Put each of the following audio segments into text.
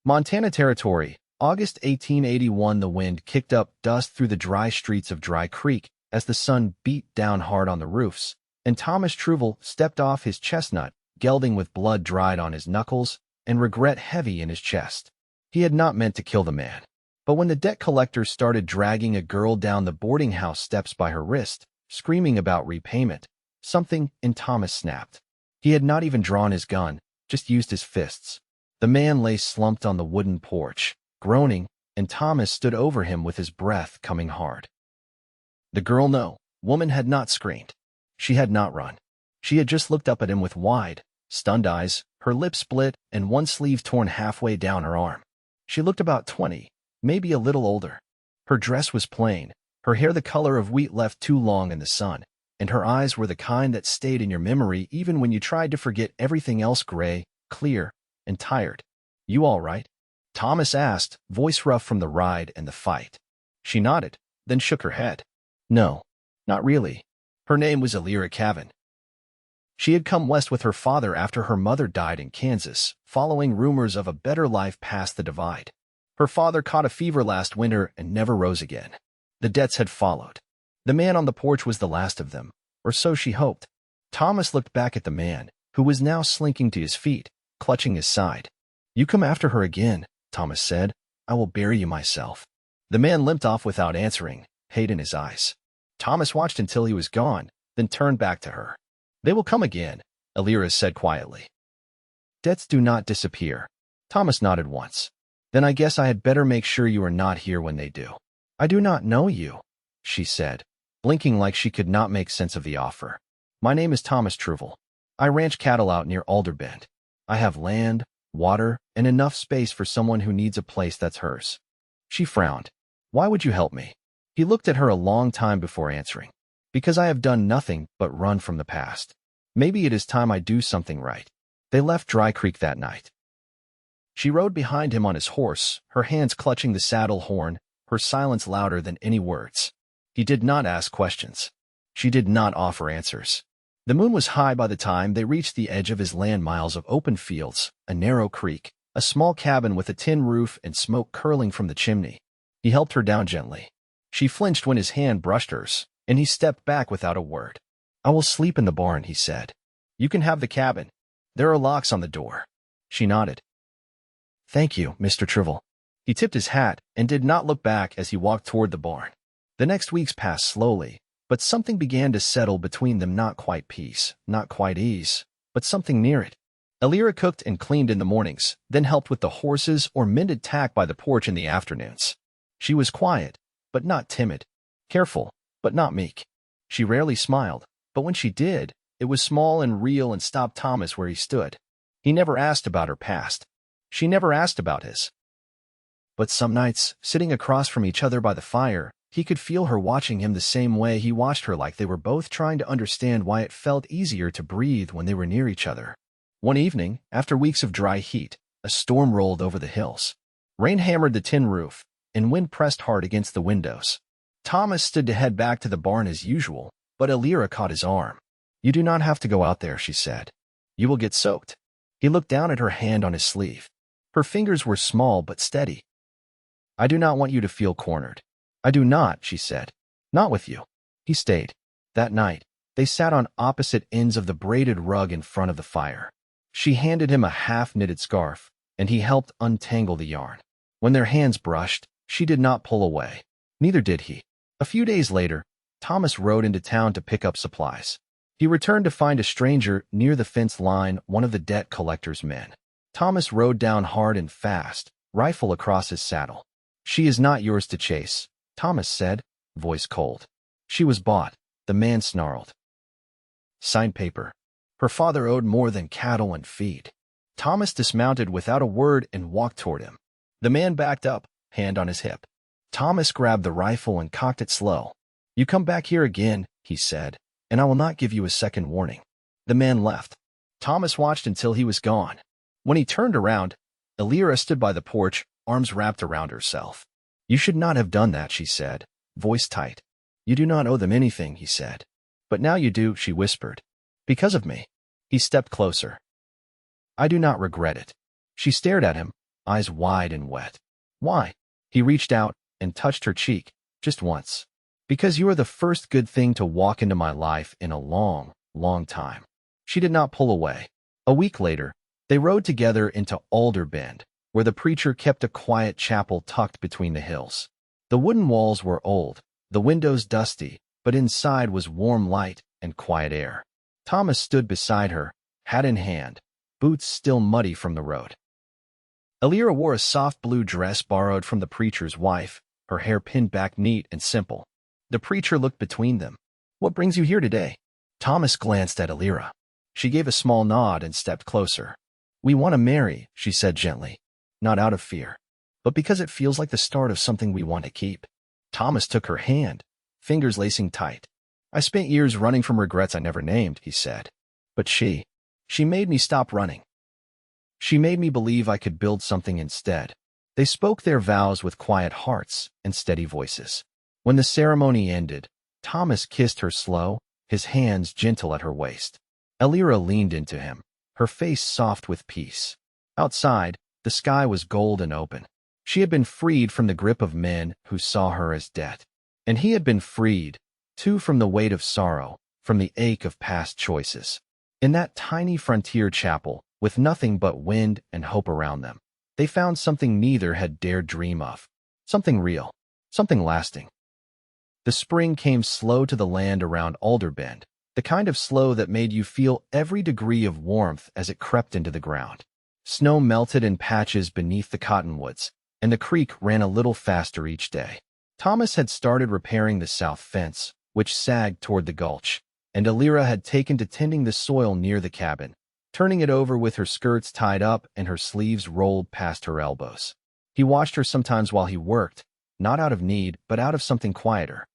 Montana Territory, August 1881. The wind kicked up dust through the dry streets of Dry Creek as the sun beat down hard on the roofs, and Thomas Truvell stepped off his chestnut, gelding with blood dried on his knuckles and regret heavy in his chest. He had not meant to kill the man. But when the debt collector started dragging a girl down the boarding house steps by her wrist, screaming about repayment, something in Thomas snapped. He had not even drawn his gun, just used his fists. The man lay slumped on the wooden porch, groaning, and Thomas stood over him with his breath coming hard. The girl, no, woman, had not screamed. She had not run. She had just looked up at him with wide, stunned eyes, her lips split and one sleeve torn halfway down her arm. She looked about 20, maybe a little older. Her dress was plain, her hair the color of wheat left too long in the sun, and her eyes were the kind that stayed in your memory even when you tried to forget everything else, gray, clear, and tired. "You all right?" Thomas asked, voice rough from the ride and the fight. She nodded, then shook her head. "No, not really." Her name was Elira Cavan. She had come west with her father after her mother died in Kansas, following rumors of a better life past the divide. Her father caught a fever last winter and never rose again. The debts had followed. The man on the porch was the last of them, or so she hoped. Thomas looked back at the man, who was now slinking to his feet, clutching his side. "You come after her again," Thomas said. "I will bury you myself." The man limped off without answering, hate in his eyes. Thomas watched until he was gone, then turned back to her. "They will come again," Elira said quietly. "Debts do not disappear." Thomas nodded once. "Then I guess I had better make sure you are not here when they do." "I do not know you," she said, blinking like she could not make sense of the offer. "My name is Thomas Truvell. I ranch cattle out near Alderbend. I have land, water, and enough space for someone who needs a place that's hers." She frowned. "Why would you help me?" He looked at her a long time before answering. "Because I have done nothing but run from the past. Maybe it is time I do something right." They left Dry Creek that night. She rode behind him on his horse, her hands clutching the saddle horn, her silence louder than any words. He did not ask questions. She did not offer answers. The moon was high by the time they reached the edge of his land, miles of open fields, a narrow creek, a small cabin with a tin roof and smoke curling from the chimney. He helped her down gently. She flinched when his hand brushed hers, and he stepped back without a word. "I will sleep in the barn," he said. "You can have the cabin. There are locks on the door." She nodded. "Thank you, Mr. Truvell." He tipped his hat and did not look back as he walked toward the barn. The next weeks passed slowly, but something began to settle between them, not quite peace, not quite ease, but something near it. Elira cooked and cleaned in the mornings, then helped with the horses or mended tack by the porch in the afternoons. She was quiet, but not timid, careful, but not meek. She rarely smiled, but when she did, it was small and real and stopped Thomas where he stood. He never asked about her past. She never asked about his. But some nights, sitting across from each other by the fire, he could feel her watching him the same way he watched her, like they were both trying to understand why it felt easier to breathe when they were near each other. One evening, after weeks of dry heat, a storm rolled over the hills. Rain hammered the tin roof, and wind pressed hard against the windows. Thomas stood to head back to the barn as usual, but Elira caught his arm. "You do not have to go out there," she said. "You will get soaked." He looked down at her hand on his sleeve. Her fingers were small but steady. "I do not want you to feel cornered." "I do not," she said. "Not with you." He stayed. That night, they sat on opposite ends of the braided rug in front of the fire. She handed him a half-knitted scarf, and he helped untangle the yarn. When their hands brushed, she did not pull away. Neither did he. A few days later, Thomas rode into town to pick up supplies. He returned to find a stranger near the fence line, one of the debt collector's men. Thomas rode down hard and fast, rifle across his saddle. "She is not yours to chase," Thomas said, voice cold. "She was bought," the man snarled. "Signed paper." Her father owed more than cattle and feed. Thomas dismounted without a word and walked toward him. The man backed up, hand on his hip. Thomas grabbed the rifle and cocked it slow. "You come back here again," he said, "and I will not give you a second warning." The man left. Thomas watched until he was gone. When he turned around, Elira stood by the porch, arms wrapped around herself. "You should not have done that," she said, voice tight. "You do not owe them anything," he said. "But now you do," she whispered. "Because of me." He stepped closer. "I do not regret it." She stared at him, eyes wide and wet. Why? He reached out and touched her cheek, just once. Because you are the first good thing to walk into my life in a long, long time. She did not pull away. A week later, they rode together into Alder Bend, where the preacher kept a quiet chapel tucked between the hills. The wooden walls were old, the windows dusty, but inside was warm light and quiet air. Thomas stood beside her, hat in hand, boots still muddy from the road. Elira wore a soft blue dress borrowed from the preacher's wife, her hair pinned back neat and simple. The preacher looked between them. "What brings you here today?" Thomas glanced at Elira. She gave a small nod and stepped closer. "We want to marry," she said gently, not out of fear, but because it feels like the start of something we want to keep. Thomas took her hand, fingers lacing tight. "I spent years running from regrets I never named," he said. "But she made me stop running. She made me believe I could build something instead." They spoke their vows with quiet hearts and steady voices. When the ceremony ended, Thomas kissed her slow, his hands gentle at her waist. Elira leaned into him, her face soft with peace. Outside, the sky was gold and open. She had been freed from the grip of men who saw her as debt. And he had been freed, too, from the weight of sorrow, from the ache of past choices. In that tiny frontier chapel, with nothing but wind and hope around them, they found something neither had dared dream of. Something real, something lasting. The spring came slow to the land around Alder Bend, the kind of slow that made you feel every degree of warmth as it crept into the ground. Snow melted in patches beneath the cottonwoods, and the creek ran a little faster each day. Thomas had started repairing the south fence, which sagged toward the gulch, and Elira had taken to tending the soil near the cabin, turning it over with her skirts tied up and her sleeves rolled past her elbows. He watched her sometimes while he worked, not out of need, but out of something quieter.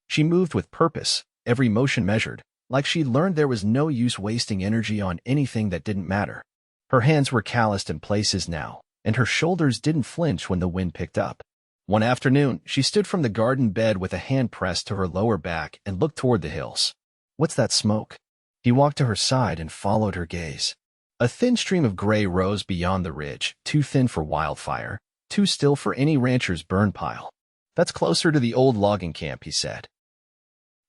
She moved with purpose, every motion measured, like she'd learned there was no use wasting energy on anything that didn't matter. Her hands were calloused in places now, and her shoulders didn't flinch when the wind picked up. One afternoon, she stood from the garden bed with a hand pressed to her lower back and looked toward the hills. "What's that smoke?" He walked to her side and followed her gaze. A thin stream of gray rose beyond the ridge, too thin for wildfire, too still for any rancher's burn pile. "That's closer to the old logging camp," he said.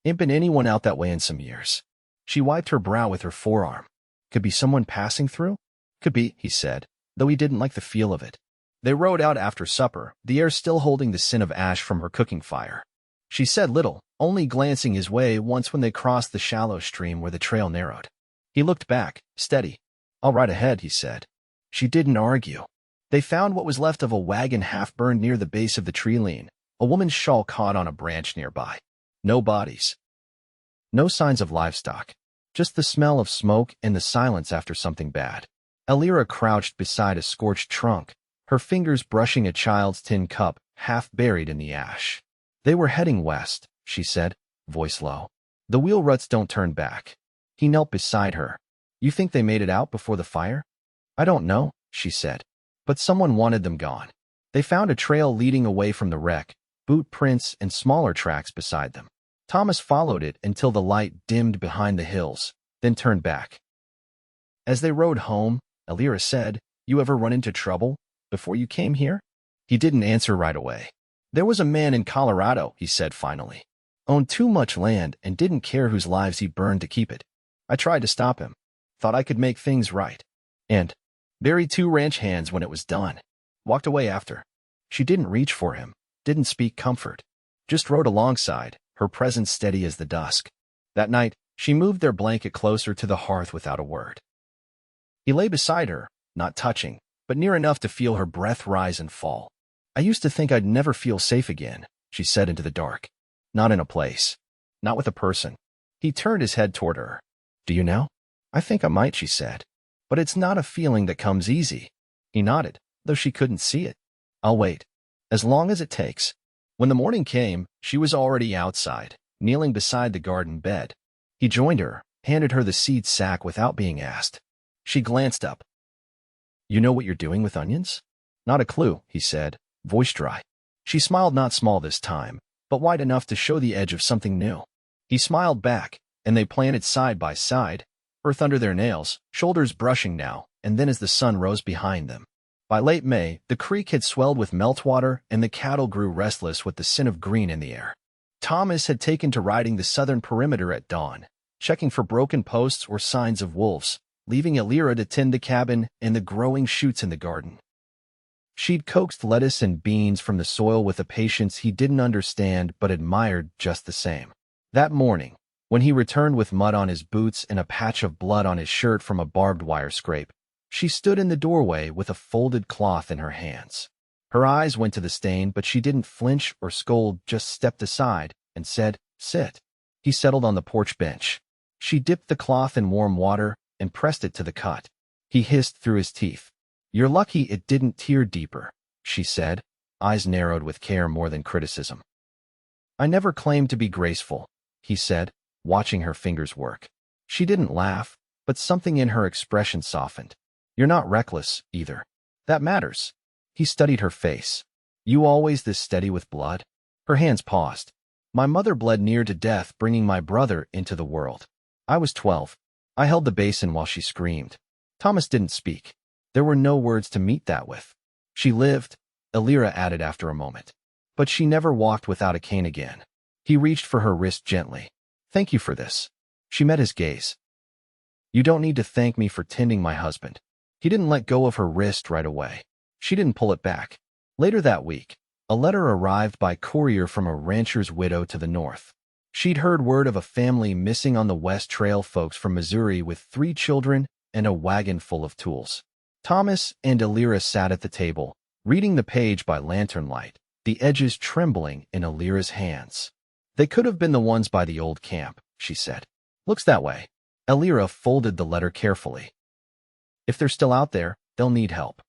"Ain't been anyone out that way in some years." She wiped her brow with her forearm. "Could be someone passing through?" "Could be," he said, though he didn't like the feel of it. They rode out after supper, the air still holding the scent of ash from her cooking fire. She said little, only glancing his way once when they crossed the shallow stream where the trail narrowed. He looked back, steady. "I'll ride ahead," he said. She didn't argue. They found what was left of a wagon half-burned near the base of the tree lean, a woman's shawl caught on a branch nearby. No bodies. No signs of livestock. Just the smell of smoke and the silence after something bad. Elira crouched beside a scorched trunk, her fingers brushing a child's tin cup, half buried in the ash. "They were heading west," she said, voice low. "The wheel ruts don't turn back." He knelt beside her. "You think they made it out before the fire?" "I don't know," she said. "But someone wanted them gone." They found a trail leading away from the wreck, boot prints and smaller tracks beside them. Thomas followed it until the light dimmed behind the hills, then turned back. As they rode home, Elira said, "You ever run into trouble before you came here?" He didn't answer right away. "There was a man in Colorado," he said finally. "Owned too much land and didn't care whose lives he burned to keep it. I tried to stop him. Thought I could make things right. And buried 2 ranch hands when it was done. Walked away after." She didn't reach for him, didn't speak comfort. Just rode alongside, her presence steady as the dusk. That night, she moved their blanket closer to the hearth without a word. He lay beside her, not touching, but near enough to feel her breath rise and fall. "I used to think I'd never feel safe again," she said into the dark. "Not in a place. Not with a person." He turned his head toward her. "Do you now?" "I think I might," she said. "But it's not a feeling that comes easy." He nodded, though she couldn't see it. "I'll wait. As long as it takes." When the morning came, she was already outside, kneeling beside the garden bed. He joined her, handed her the seed sack without being asked. She glanced up. "You know what you're doing with onions?" "Not a clue," he said, voice dry. She smiled, not small this time, but wide enough to show the edge of something new. He smiled back, and they planted side by side, earth under their nails, shoulders brushing now, and then as the sun rose behind them. By late May, the creek had swelled with meltwater and the cattle grew restless with the scent of green in the air. Thomas had taken to riding the southern perimeter at dawn, checking for broken posts or signs of wolves, leaving Elira to tend the cabin and the growing shoots in the garden. She'd coaxed lettuce and beans from the soil with a patience he didn't understand but admired just the same. That morning, when he returned with mud on his boots and a patch of blood on his shirt from a barbed wire scrape, she stood in the doorway with a folded cloth in her hands. Her eyes went to the stain, but she didn't flinch or scold, just stepped aside and said, "Sit." He settled on the porch bench. She dipped the cloth in warm water and pressed it to the cut. He hissed through his teeth. "You're lucky it didn't tear deeper," she said, eyes narrowed with care more than criticism. "I never claimed to be graceful," he said, watching her fingers work. She didn't laugh, but something in her expression softened. "You're not reckless, either. That matters." He studied her face. "You always this steady with blood?" Her hands paused. "My mother bled near to death bringing my brother into the world. I was 12. I held the basin while she screamed." Thomas didn't speak. There were no words to meet that with. "She lived," Elira added after a moment. "But she never walked without a cane again." He reached for her wrist gently. "Thank you for this." She met his gaze. "You don't need to thank me for tending my husband." He didn't let go of her wrist right away. She didn't pull it back. Later that week, a letter arrived by courier from a rancher's widow to the north. She'd heard word of a family missing on the West Trail, folks from Missouri with 3 children and a wagon full of tools. Thomas and Elira sat at the table, reading the page by lantern light, the edges trembling in Elira's hands. "They could have been the ones by the old camp," she said. "Looks that way." Elira folded the letter carefully. "If they're still out there, they'll need help."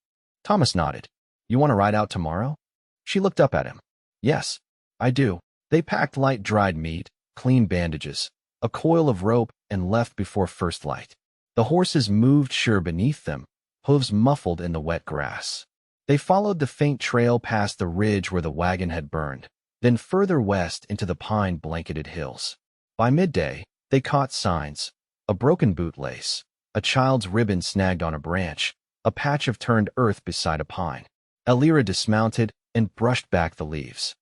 Thomas nodded. "You want to ride out tomorrow?" She looked up at him. "Yes, I do." They packed light dried meat, clean bandages, a coil of rope, and left before first light. The horses moved sure beneath them, hooves muffled in the wet grass. They followed the faint trail past the ridge where the wagon had burned, then further west into the pine-blanketed hills. By midday, they caught signs: a broken bootlace, a child's ribbon snagged on a branch, a patch of turned earth beside a pine. Elira dismounted and brushed back the leaves.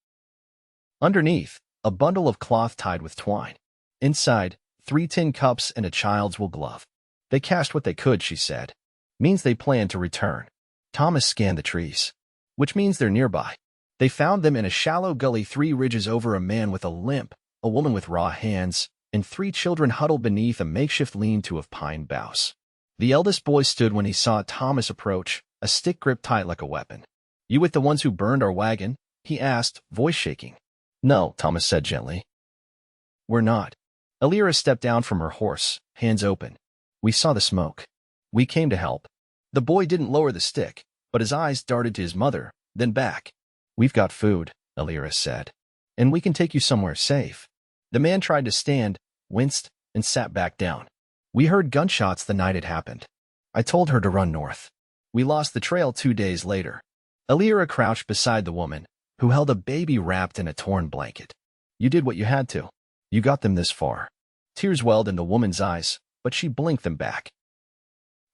Underneath, a bundle of cloth tied with twine. Inside, 3 tin cups and a child's wool glove. "They cached what they could," she said. "Means they plan to return." Thomas scanned the trees. "Which means they're nearby." They found them in a shallow gully 3 ridges over, a man with a limp, a woman with raw hands, and 3 children huddled beneath a makeshift lean-to of pine boughs. The eldest boy stood when he saw Thomas approach, a stick gripped tight like a weapon. "You with the ones who burned our wagon?" he asked, voice shaking. "No," Thomas said gently. "We're not." Elira stepped down from her horse, hands open. "We saw the smoke. We came to help." The boy didn't lower the stick, but his eyes darted to his mother, then back. "We've got food," Elira said, "and we can take you somewhere safe." The man tried to stand, winced, and sat back down. "We heard gunshots the night it happened. I told her to run north. We lost the trail 2 days later." Elira crouched beside the woman, who held a baby wrapped in a torn blanket. "You did what you had to. You got them this far." Tears welled in the woman's eyes, but she blinked them back.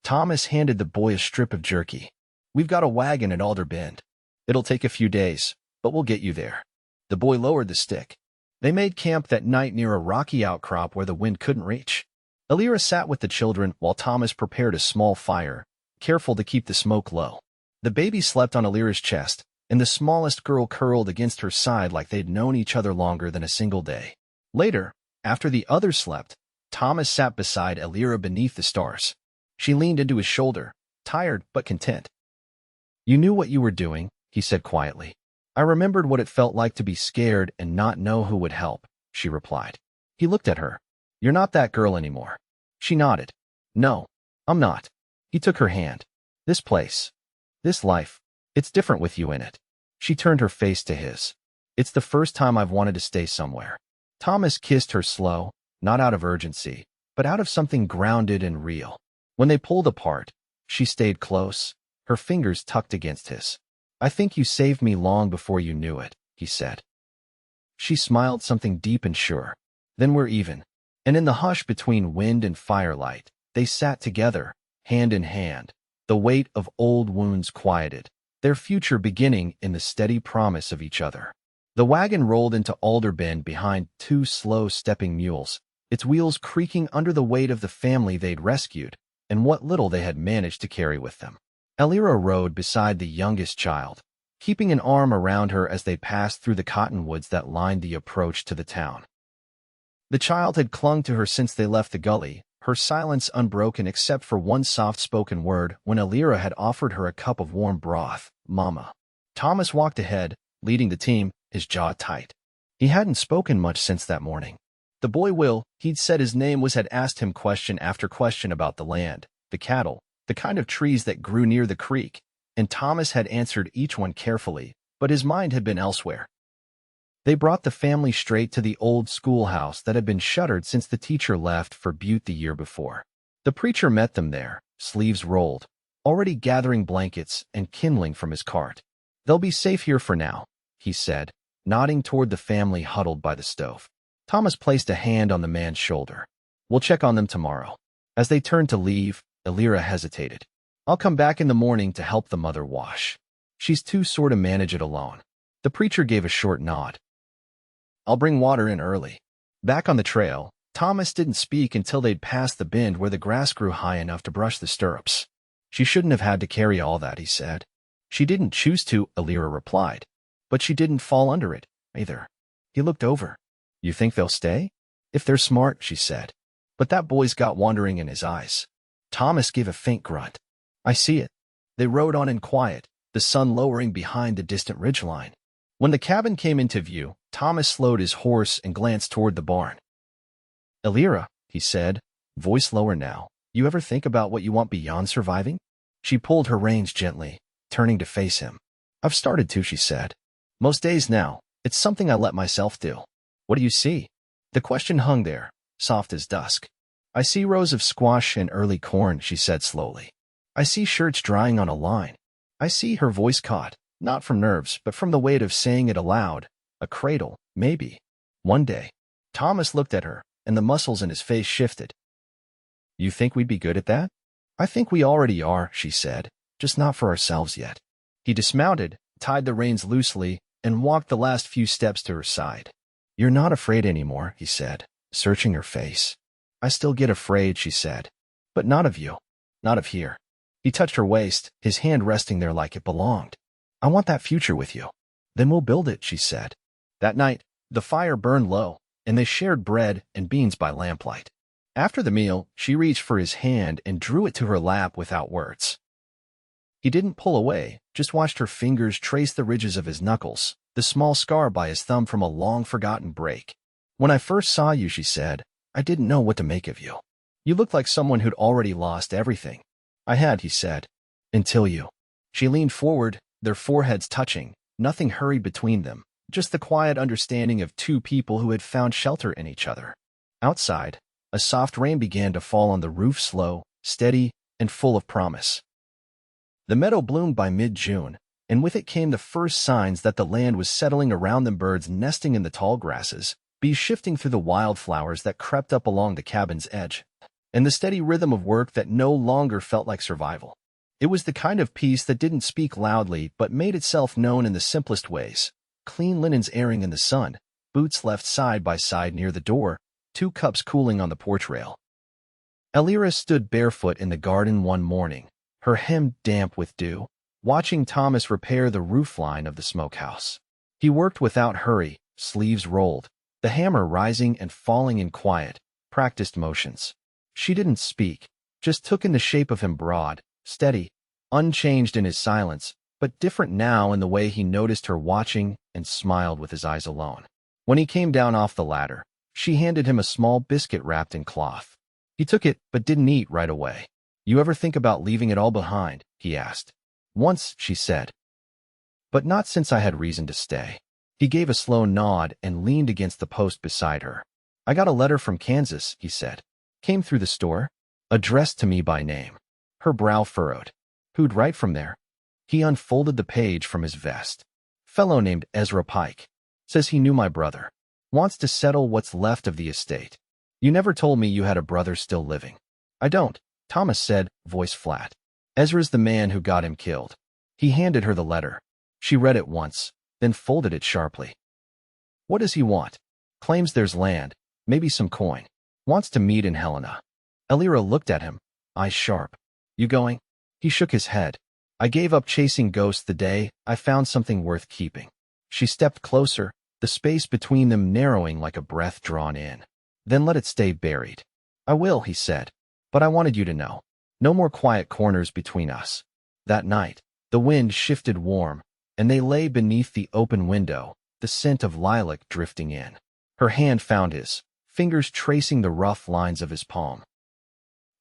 Thomas handed the boy a strip of jerky. "We've got a wagon at Alder Bend. It'll take a few days, but we'll get you there." The boy lowered the stick. They made camp that night near a rocky outcrop where the wind couldn't reach. Elira sat with the children while Thomas prepared a small fire, careful to keep the smoke low. The baby slept on Elira's chest, and the smallest girl curled against her side like they'd known each other longer than a single day. Later, after the others slept, Thomas sat beside Elira beneath the stars. She leaned into his shoulder, tired but content. "You knew what you were doing," he said quietly. "I remembered what it felt like to be scared and not know who would help," she replied. He looked at her. "You're not that girl anymore." She nodded. "No, I'm not." He took her hand. "This place, this life, it's different with you in it." She turned her face to his. "It's the first time I've wanted to stay somewhere." Thomas kissed her slow, not out of urgency, but out of something grounded and real. When they pulled apart, she stayed close, her fingers tucked against his. "I think you saved me long before you knew it," he said. She smiled, something deep and sure. "Then we're even." And in the hush between wind and firelight, they sat together, hand in hand, the weight of old wounds quieted, their future beginning in the steady promise of each other. The wagon rolled into Alder Bend behind two slow-stepping mules, its wheels creaking under the weight of the family they'd rescued and what little they had managed to carry with them. Elira rode beside the youngest child, keeping an arm around her as they passed through the cottonwoods that lined the approach to the town. The child had clung to her since they left the gully, her silence unbroken except for one soft-spoken word when Elira had offered her a cup of warm broth, "Mama." Thomas walked ahead, leading the team, his jaw tight. He hadn't spoken much since that morning. The boy Will, he'd said his name was, had asked him question after question about the land, the cattle, the kind of trees that grew near the creek, and Thomas had answered each one carefully, but his mind had been elsewhere. They brought the family straight to the old schoolhouse that had been shuttered since the teacher left for Butte the year before. The preacher met them there, sleeves rolled, already gathering blankets and kindling from his cart. "They'll be safe here for now," he said, nodding toward the family huddled by the stove. Thomas placed a hand on the man's shoulder. "We'll check on them tomorrow." As they turned to leave, Elira hesitated. "I'll come back in the morning to help the mother wash. She's too sore to manage it alone." The preacher gave a short nod. "I'll bring water in early." Back on the trail, Thomas didn't speak until they'd passed the bend where the grass grew high enough to brush the stirrups. "She shouldn't have had to carry all that," he said. "She didn't choose to," Elira replied. "But she didn't fall under it, either." He looked over. "You think they'll stay?" "If they're smart," she said. "But that boy's got wandering in his eyes." Thomas gave a faint grunt. "I see it." They rode on in quiet, the sun lowering behind the distant ridgeline. When the cabin came into view, Thomas slowed his horse and glanced toward the barn. "Elira," he said, voice lower now, "you ever think about what you want beyond surviving?" She pulled her reins gently, turning to face him. "I've started to," she said. "Most days now, it's something I let myself do." "What do you see?" The question hung there, soft as dusk. "I see rows of squash and early corn," she said slowly. "I see shirts drying on a line. I see," her voice caught, not from nerves, but from the weight of saying it aloud, "a cradle, maybe. One day." Thomas looked at her, and the muscles in his face shifted. "You think we'd be good at that?" "I think we already are," she said, "just not for ourselves yet." He dismounted, tied the reins loosely, and walked the last few steps to her side. "You're not afraid anymore," he said, searching her face. "I still get afraid," she said. "But not of you. Not of here." He touched her waist, his hand resting there like it belonged. "I want that future with you." "Then we'll build it," she said. That night, the fire burned low, and they shared bread and beans by lamplight. After the meal, she reached for his hand and drew it to her lap without words. He didn't pull away, just watched her fingers trace the ridges of his knuckles, the small scar by his thumb from a long-forgotten break. "When I first saw you," she said, "I didn't know what to make of you. You looked like someone who'd already lost everything." "I had," he said. "Until you." She leaned forward, their foreheads touching, nothing hurried between them, just the quiet understanding of two people who had found shelter in each other. Outside, a soft rain began to fall on the roof, slow, steady, and full of promise. The meadow bloomed by mid-June, and with it came the first signs that the land was settling around them, birds nesting in the tall grasses, bees shifting through the wildflowers that crept up along the cabin's edge, and the steady rhythm of work that no longer felt like survival. It was the kind of peace that didn't speak loudly but made itself known in the simplest ways. Clean linens airing in the sun, boots left side by side near the door, 2 cups cooling on the porch rail. Elira stood barefoot in the garden one morning, her hem damp with dew, watching Thomas repair the roofline of the smokehouse. He worked without hurry, sleeves rolled, the hammer rising and falling in quiet, practiced motions. She didn't speak, just took in the shape of him, broad, steady, unchanged in his silence, but different now in the way he noticed her watching and smiled with his eyes alone. When he came down off the ladder, she handed him a small biscuit wrapped in cloth. He took it but didn't eat right away. "You ever think about leaving it all behind?" he asked. "Once," she said. "But not since I had reason to stay." He gave a slow nod and leaned against the post beside her. "I got a letter from Kansas," he said. "Came through the store. Addressed to me by name." Her brow furrowed. "Who'd write from there?" He unfolded the page from his vest. "Fellow named Ezra Pike. Says he knew my brother. Wants to settle what's left of the estate. You never told me you had a brother still living." "I don't," Thomas said, voice flat. Ezra's the man who got him killed. He handed her the letter. She read it once, then folded it sharply. What does he want? Claims there's land, maybe some coin. Wants to meet in Helena. Elira looked at him, eyes sharp. You going? He shook his head. I gave up chasing ghosts the day I found something worth keeping. She stepped closer, the space between them narrowing like a breath drawn in. Then let it stay buried. I will, he said. But I wanted you to know. No more quiet corners between us. That night, the wind shifted warm, and they lay beneath the open window, the scent of lilac drifting in. Her hand found his, fingers tracing the rough lines of his palm.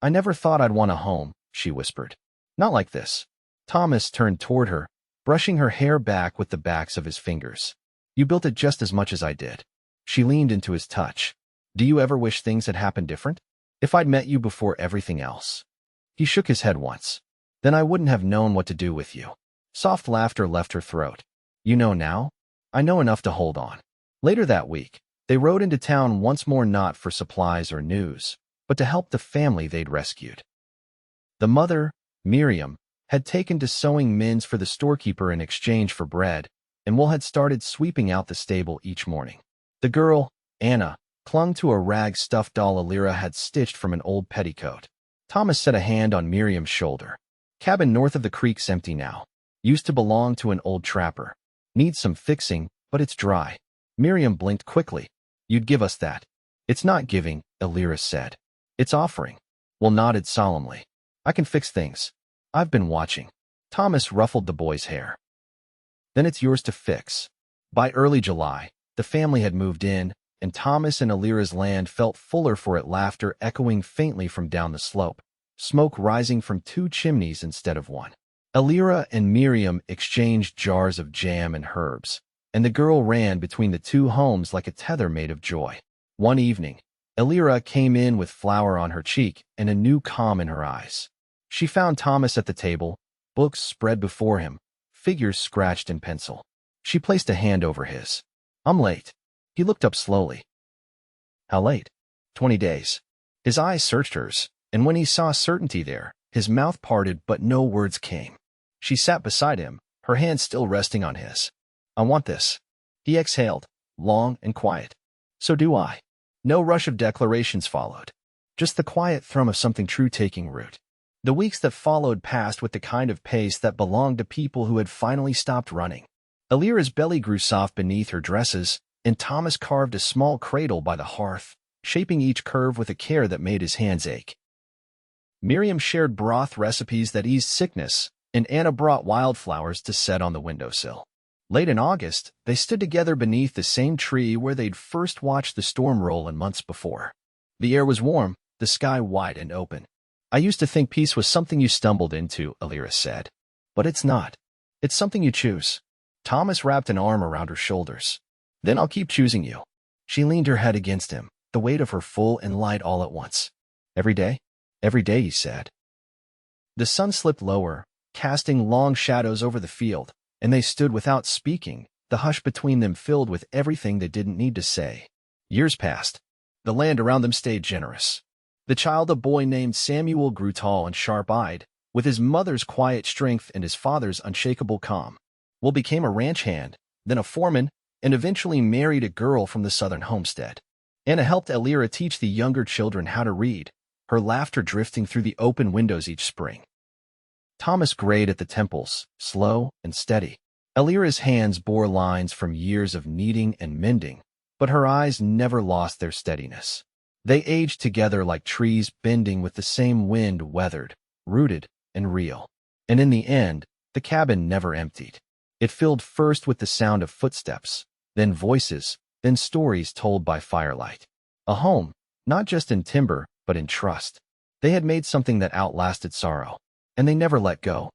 I never thought I'd want a home, she whispered. Not like this. Thomas turned toward her, brushing her hair back with the backs of his fingers. You built it just as much as I did. She leaned into his touch. Do you ever wish things had happened different? If I'd met you before everything else. He shook his head once. Then I wouldn't have known what to do with you. Soft laughter left her throat. You know now? I know enough to hold on. Later that week, they rode into town once more, not for supplies or news, but to help the family they'd rescued. The mother, Miriam, had taken to sewing mince for the storekeeper in exchange for bread, and Will had started sweeping out the stable each morning. The girl, Anna, clung to a rag stuffed doll Elira had stitched from an old petticoat. Thomas set a hand on Miriam's shoulder. Cabin north of the creek's empty now. Used to belong to an old trapper. Needs some fixing, but it's dry. Miriam blinked quickly. You'd give us that. It's not giving, Elira said. It's offering. Will nodded solemnly. I can fix things. I've been watching. Thomas ruffled the boy's hair. Then it's yours to fix. By early July, the family had moved in, and Thomas and Elira's land felt fuller for it, laughter echoing faintly from down the slope, smoke rising from 2 chimneys instead of 1. Elira and Miriam exchanged jars of jam and herbs, and the girl ran between the 2 homes like a tether made of joy. One evening, Elira came in with flour on her cheek and a new calm in her eyes. She found Thomas at the table, books spread before him, figures scratched in pencil. She placed a hand over his. I'm late. He looked up slowly. How late? 20 days. His eyes searched hers, and when he saw certainty there, his mouth parted but no words came. She sat beside him, her hand still resting on his. I want this. He exhaled, long and quiet. So do I. No rush of declarations followed. Just the quiet thrum of something true taking root. The weeks that followed passed with the kind of pace that belonged to people who had finally stopped running. Elira's belly grew soft beneath her dresses, and Thomas carved a small cradle by the hearth, shaping each curve with a care that made his hands ache. Miriam shared broth recipes that eased sickness, and Anna brought wildflowers to set on the windowsill. Late in August, they stood together beneath the same tree where they'd first watched the storm roll in months before. The air was warm, the sky wide and open. I used to think peace was something you stumbled into, Elira said. But it's not. It's something you choose. Thomas wrapped an arm around her shoulders. Then I'll keep choosing you. She leaned her head against him, the weight of her full and light all at once. Every day? Every day, he said. The sun slipped lower, casting long shadows over the field, and they stood without speaking, the hush between them filled with everything they didn't need to say. Years passed. The land around them stayed generous. The child, a boy named Samuel, grew tall and sharp-eyed, with his mother's quiet strength and his father's unshakable calm. Will became a ranch hand, then a foreman, and eventually married a girl from the southern homestead. Anna helped Elira teach the younger children how to read, her laughter drifting through the open windows each spring. Thomas grayed at the temples, slow and steady. Elira's hands bore lines from years of kneading and mending, but her eyes never lost their steadiness. They aged together like trees bending with the same wind, weathered, rooted, and real. And in the end, the cabin never emptied. It filled first with the sound of footsteps, then voices, then stories told by firelight. A home, not just in timber, but in trust. They had made something that outlasted sorrow, and they never let go.